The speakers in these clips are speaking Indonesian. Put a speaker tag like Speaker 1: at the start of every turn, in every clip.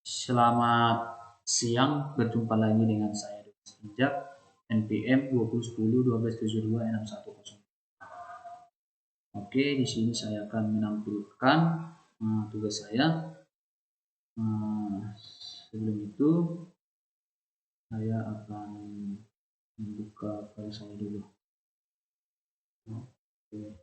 Speaker 1: Selamat siang, berjumpa lagi dengan saya Dr. Sinjak, NPM 2010-1272-610. Oke, di sini saya akan menampilkan tugas saya. Sebelum itu, saya akan membuka file saya dulu. Oke.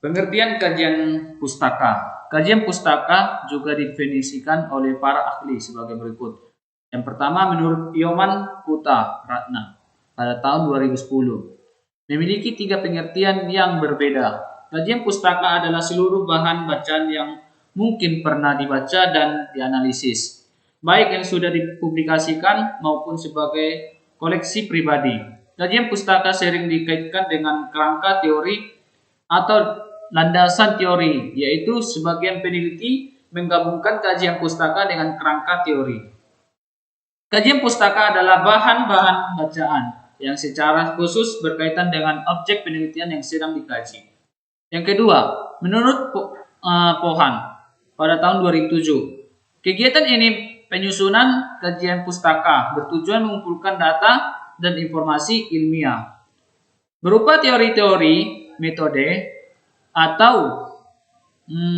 Speaker 1: Pengertian kajian pustaka. Kajian pustaka juga didefinisikan oleh para ahli sebagai berikut. Yang pertama, menurut Yoman Puta Ratna pada tahun 2010, memiliki 3 pengertian yang berbeda. Kajian pustaka adalah seluruh bahan bacaan yang mungkin pernah dibaca dan dianalisis, baik yang sudah dipublikasikan maupun sebagai koleksi pribadi. Kajian pustaka sering dikaitkan dengan kerangka teori atau landasan teori, yaitu sebagian peneliti menggabungkan kajian pustaka dengan kerangka teori. Kajian pustaka adalah bahan-bahan bacaan yang secara khusus berkaitan dengan objek penelitian yang sedang dikaji. Yang kedua, menurut Pohan pada tahun 2007, kegiatan ini penyusunan kajian pustaka bertujuan mengumpulkan data dan informasi ilmiah berupa teori-teori, metode, atau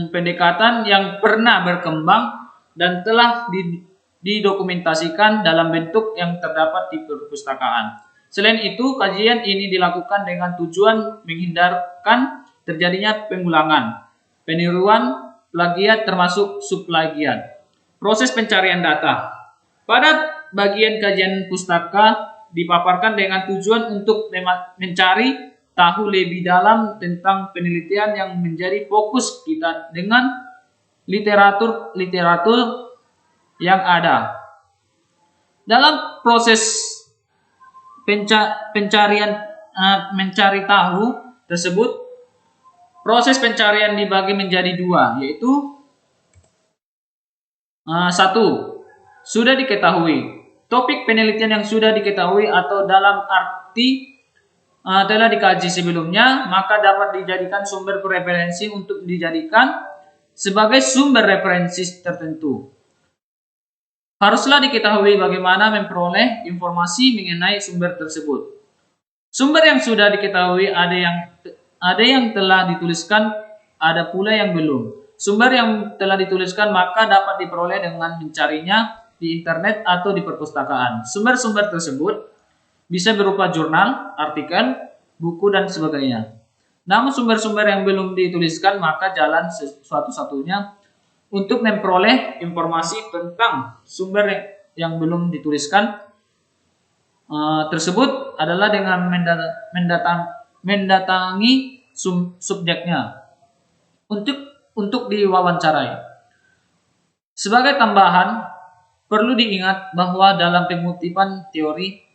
Speaker 1: pendekatan yang pernah berkembang dan telah didokumentasikan dalam bentuk yang terdapat di perpustakaan. Selain itu, kajian ini dilakukan dengan tujuan menghindarkan terjadinya pengulangan, peniruan, plagiat termasuk subplagiat. Proses pencarian data. Pada bagian kajian pustaka dipaparkan dengan tujuan untuk mencari tahu lebih dalam tentang penelitian yang menjadi fokus kita dengan literatur yang ada. Dalam proses pencarian mencari tahu tersebut, proses pencarian dibagi menjadi 2, yaitu 1. Sudah diketahui. Topik penelitian yang sudah diketahui atau dalam arti telah dikaji sebelumnya, maka dapat dijadikan sumber referensi untuk dijadikan sebagai sumber referensi tertentu. Haruslah diketahui bagaimana memperoleh informasi mengenai sumber tersebut. Sumber yang sudah diketahui ada yang telah dituliskan, ada pula yang belum. Sumber yang telah dituliskan maka dapat diperoleh dengan mencarinya di internet atau di perpustakaan. Sumber-sumber tersebut bisa berupa jurnal, artikel, buku, dan sebagainya. Namun sumber-sumber yang belum dituliskan maka jalan satu-satunya untuk memperoleh informasi tentang sumber yang belum dituliskan tersebut adalah dengan mendatangi subjeknya untuk diwawancarai. Sebagai tambahan, perlu diingat bahwa dalam pengutipan teori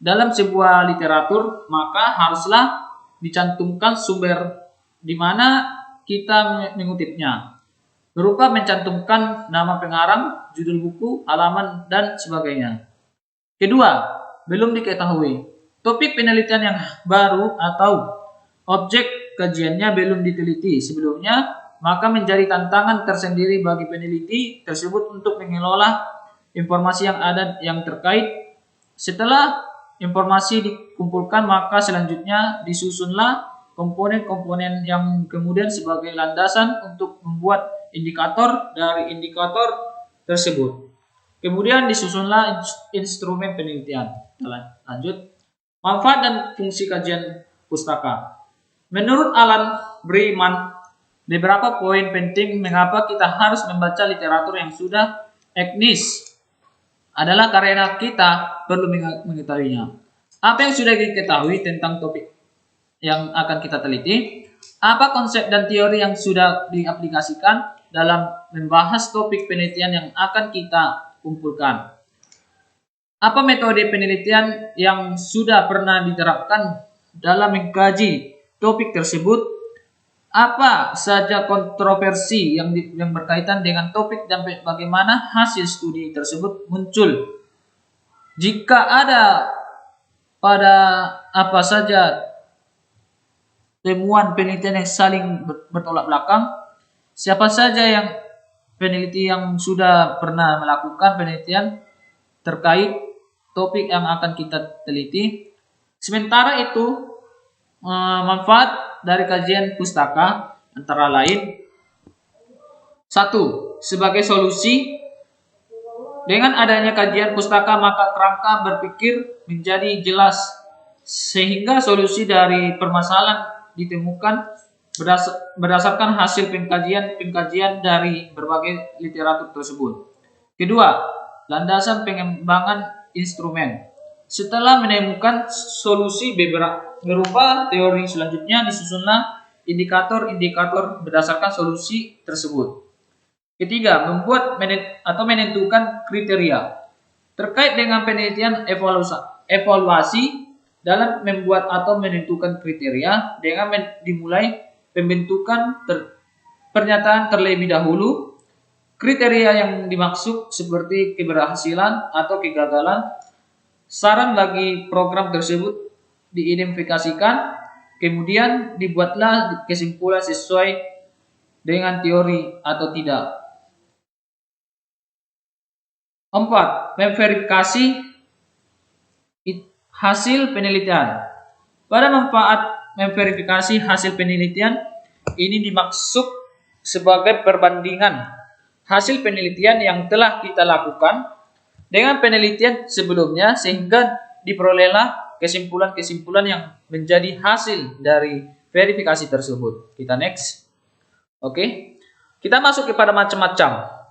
Speaker 1: dalam sebuah literatur, maka haruslah dicantumkan sumber di mana kita mengutipnya, berupa mencantumkan nama pengarang, judul buku, halaman, dan sebagainya. Kedua, belum diketahui. Topik penelitian yang baru atau objek kajiannya belum diteliti sebelumnya, maka menjadi tantangan tersendiri bagi peneliti tersebut untuk mengelola informasi yang ada yang terkait. Setelah informasi dikumpulkan, maka selanjutnya disusunlah komponen-komponen yang kemudian sebagai landasan untuk membuat indikator dari indikator tersebut. Kemudian disusunlah instrumen penelitian. Lanjut. Manfaat dan fungsi kajian pustaka. Menurut Alan Breman, beberapa poin penting mengapa kita harus membaca literatur yang sudah eknis adalah karena kita perlu mengetahuinya. Apa yang sudah diketahui tentang topik yang akan kita teliti? Apa konsep dan teori yang sudah diaplikasikan dalam membahas topik penelitian yang akan kita kumpulkan? Apa metode penelitian yang sudah pernah diterapkan dalam mengkaji topik tersebut? Apa saja kontroversi yang berkaitan dengan topik dan bagaimana hasil studi tersebut muncul? Jika ada, pada apa saja temuan penelitian yang saling bertolak belakang? Siapa saja yang peneliti yang sudah pernah melakukan penelitian terkait topik yang akan kita teliti. Sementara itu, manfaat dari kajian pustaka antara lain: satu, sebagai solusi. Dengan adanya kajian pustaka maka kerangka berpikir menjadi jelas sehingga solusi dari permasalahan ditemukan berdasarkan hasil pengkajian dari berbagai literatur tersebut. Kedua, landasan pengembangan instrumen. Setelah menemukan solusi berupa teori, selanjutnya disusunlah indikator-indikator berdasarkan solusi tersebut. Ketiga, membuat atau menentukan kriteria. Terkait dengan penelitian evaluasi dalam membuat atau menentukan kriteria dengan dimulai pembentukan pernyataan terlebih dahulu. Kriteria yang dimaksud seperti keberhasilan atau kegagalan, saran bagi program tersebut diidentifikasikan, kemudian dibuatlah kesimpulan sesuai dengan teori atau tidak. 4. Memverifikasi hasil penelitian. Pada manfaat memverifikasi hasil penelitian, ini dimaksud sebagai perbandingan hasil penelitian yang telah kita lakukan dengan penelitian sebelumnya sehingga diperolehlah kesimpulan-kesimpulan yang menjadi hasil dari verifikasi tersebut. Kita next. Oke. Kita masuk kepada macam-macam.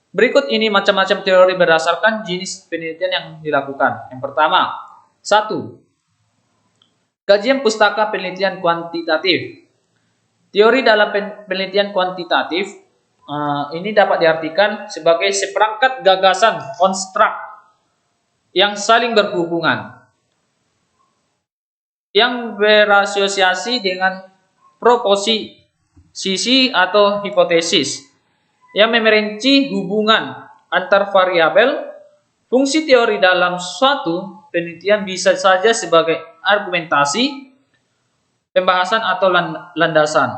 Speaker 1: Berikut ini macam-macam teori berdasarkan jenis penelitian yang dilakukan. Yang pertama, 1. Kajian pustaka penelitian kuantitatif. Teori dalam penelitian kuantitatif ini dapat diartikan sebagai seperangkat gagasan konstruk yang saling berhubungan, yang berasosiasi dengan proposisi atau hipotesis, yang memerinci hubungan antar variabel. Fungsi teori dalam suatu penelitian bisa saja sebagai argumentasi, pembahasan atau landasan.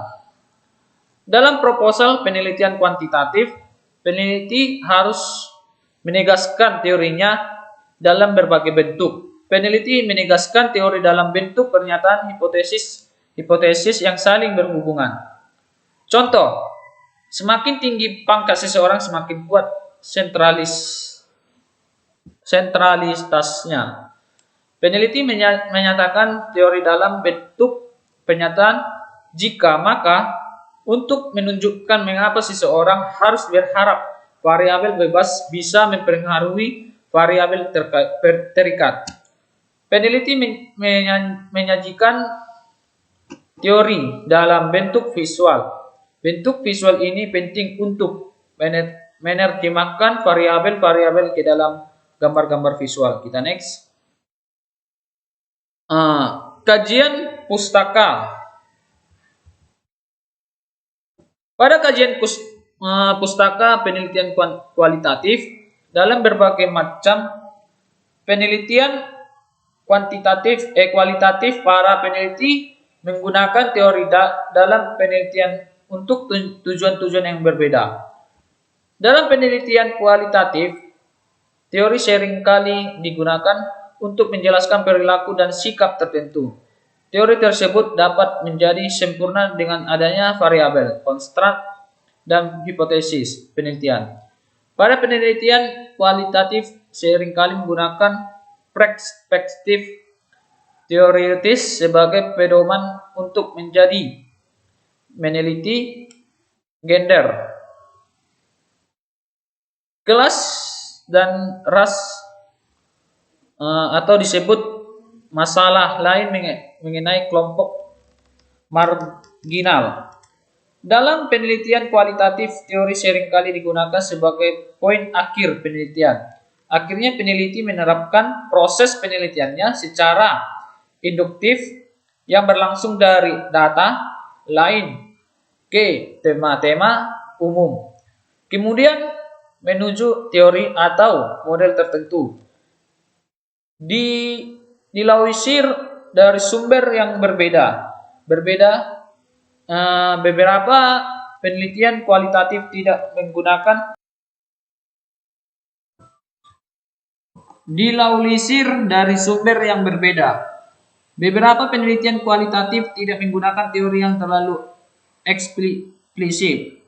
Speaker 1: Dalam proposal penelitian kuantitatif, peneliti harus menegaskan teorinya dalam berbagai bentuk. Peneliti menegaskan teori dalam bentuk pernyataan hipotesis yang saling berhubungan. Contoh, semakin tinggi pangkat seseorang, semakin kuat sentralitasnya. Peneliti menyatakan teori dalam bentuk pernyataan jika maka untuk menunjukkan mengapa seseorang harus berharap variabel bebas bisa mempengaruhi variabel terikat. Peneliti menyajikan teori dalam bentuk visual. Bentuk visual ini penting untuk menerjemahkan variabel-variabel ke dalam gambar-gambar visual. Kita next. Kajian pustaka. Pada kajian pustaka penelitian kualitatif, dalam berbagai macam penelitian kualitatif, para peneliti menggunakan teori dalam penelitian untuk tujuan-tujuan yang berbeda. Dalam penelitian kualitatif, teori seringkali digunakan untuk menjelaskan perilaku dan sikap tertentu. Teori tersebut dapat menjadi sempurna dengan adanya variabel, konstruk, dan hipotesis penelitian. Pada penelitian kualitatif seringkali menggunakan perspektif teoritis sebagai pedoman untuk meneliti gender, kelas, dan ras, atau disebut masalah lain mengenai kelompok marginal. Dalam penelitian kualitatif, teori seringkali digunakan sebagai poin akhir penelitian. Akhirnya peneliti menerapkan proses penelitiannya secara induktif yang berlangsung dari data lain ke tema-tema umum, kemudian menuju teori atau model tertentu. Dilansir dari sumber yang berbeda. Beberapa penelitian kualitatif tidak menggunakan dilaulisir dari sumber yang berbeda. Beberapa penelitian kualitatif tidak menggunakan teori yang terlalu eksplisit.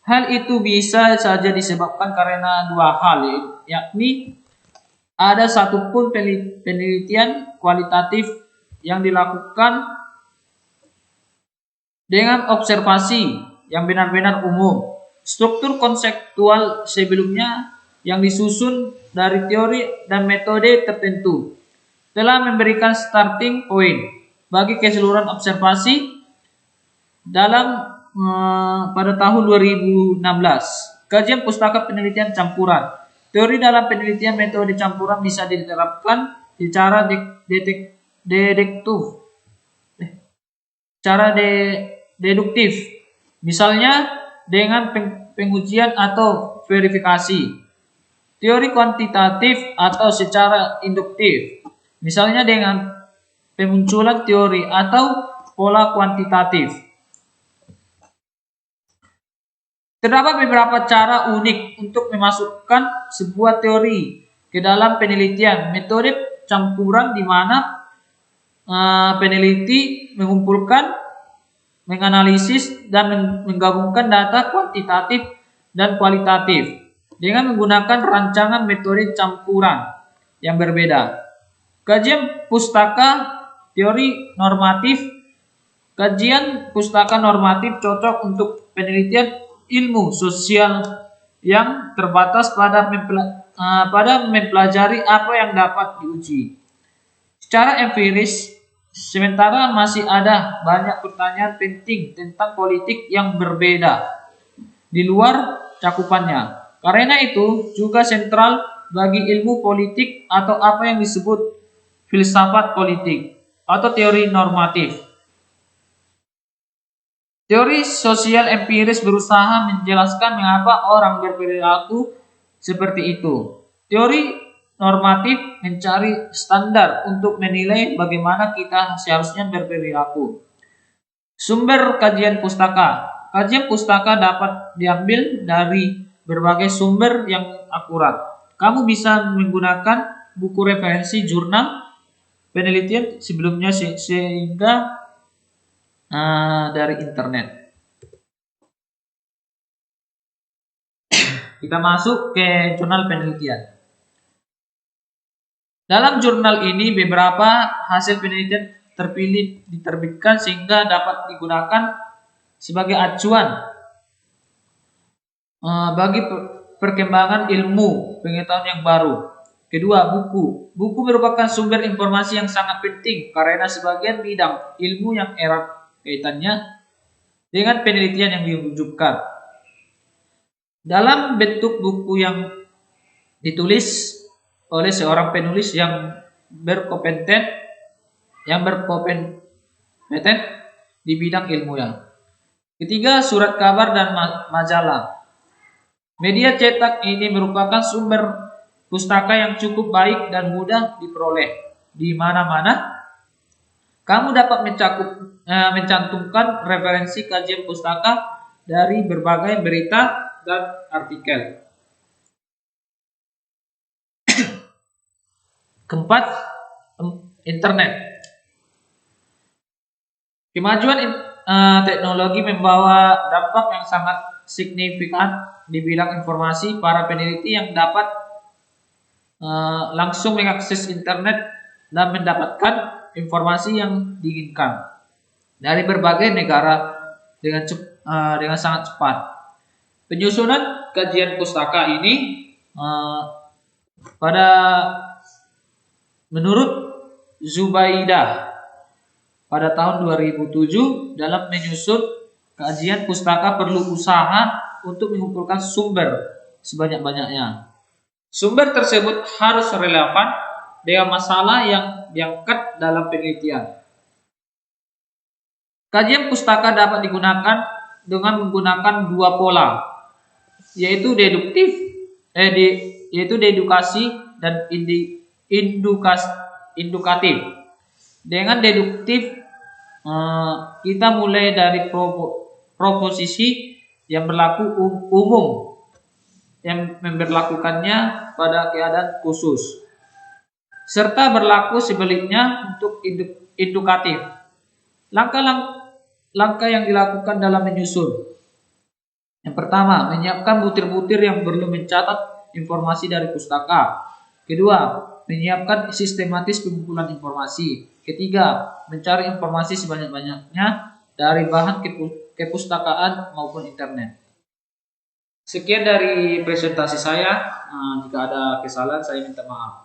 Speaker 1: Hal itu bisa saja disebabkan karena dua hal, yakni ada satupun penelitian kualitatif yang dilakukan dengan observasi yang benar-benar umum. Struktur konseptual sebelumnya yang disusun dari teori dan metode tertentu telah memberikan starting point bagi keseluruhan observasi dalam pada tahun 2016. Kajian pustaka penelitian campuran. Teori dalam penelitian metode campuran bisa diterapkan secara deduktif, misalnya dengan pengujian atau verifikasi. Teori kuantitatif atau secara induktif, misalnya dengan pemunculan teori atau pola kuantitatif. Terdapat beberapa cara unik untuk memasukkan sebuah teori ke dalam penelitian. Metode campuran di mana peneliti mengumpulkan, menganalisis, dan menggabungkan data kuantitatif dan kualitatif dengan menggunakan rancangan metode campuran yang berbeda. Kajian pustaka teori normatif. Kajian pustaka normatif cocok untuk penelitian ilmu sosial yang terbatas pada mempelajari apa yang dapat diuji secara empiris, sementara masih ada banyak pertanyaan penting tentang politik yang berbeda di luar cakupannya. Karena itu juga sentral bagi ilmu politik atau apa yang disebut filsafat politik atau teori normatif. Teori sosial empiris berusaha menjelaskan mengapa orang berperilaku seperti itu. Teori normatif mencari standar untuk menilai bagaimana kita seharusnya berperilaku. Sumber kajian pustaka. Kajian pustaka dapat diambil dari berbagai sumber yang akurat. Kamu bisa menggunakan buku referensi, jurnal, penelitian sebelumnya sehingga dari internet. Kita masuk ke jurnal penelitian. Dalam jurnal ini beberapa hasil penelitian terpilih diterbitkan sehingga dapat digunakan sebagai acuan bagi perkembangan ilmu pengetahuan yang baru. Kedua, buku. Buku merupakan sumber informasi yang sangat penting karena sebagian bidang ilmu yang erat kaitannya dengan penelitian yang dirujukkan. Dalam bentuk buku yang ditulis oleh seorang penulis yang berkompeten di bidang ilmiah. Ketiga, surat kabar dan majalah. Media cetak ini merupakan sumber pustaka yang cukup baik dan mudah diperoleh di mana-mana. Kamu dapat mencantumkan referensi kajian pustaka dari berbagai berita dan artikel. Keempat, internet. Kemajuan teknologi membawa dampak yang sangat signifikan di bidang informasi. Para peneliti yang dapat langsung mengakses internet dan mendapatkan informasi yang diinginkan dari berbagai negara dengan sangat cepat. Penyusunan kajian pustaka ini menurut Zubaidah pada tahun 2007, dalam menyusun kajian pustaka perlu usaha untuk mengumpulkan sumber sebanyak-banyaknya. Sumber tersebut harus relevan dengan masalah yang diangkat dalam penelitian. Kajian pustaka dapat digunakan dengan menggunakan dua pola, yaitu dedukasi dan indukatif. Dengan deduktif kita mulai dari proposisi yang berlaku umum, yang memberlakukannya pada keadaan khusus, serta berlaku sebaliknya untuk indukatif. Langkah yang dilakukan dalam menyusun. Yang pertama, menyiapkan butir-butir yang perlu mencatat informasi dari pustaka. Kedua, menyiapkan sistematis pengumpulan informasi. Ketiga, mencari informasi sebanyak-banyaknya dari bahan kepustakaan maupun internet. Sekian dari presentasi saya. Jika ada kesalahan, saya minta maaf.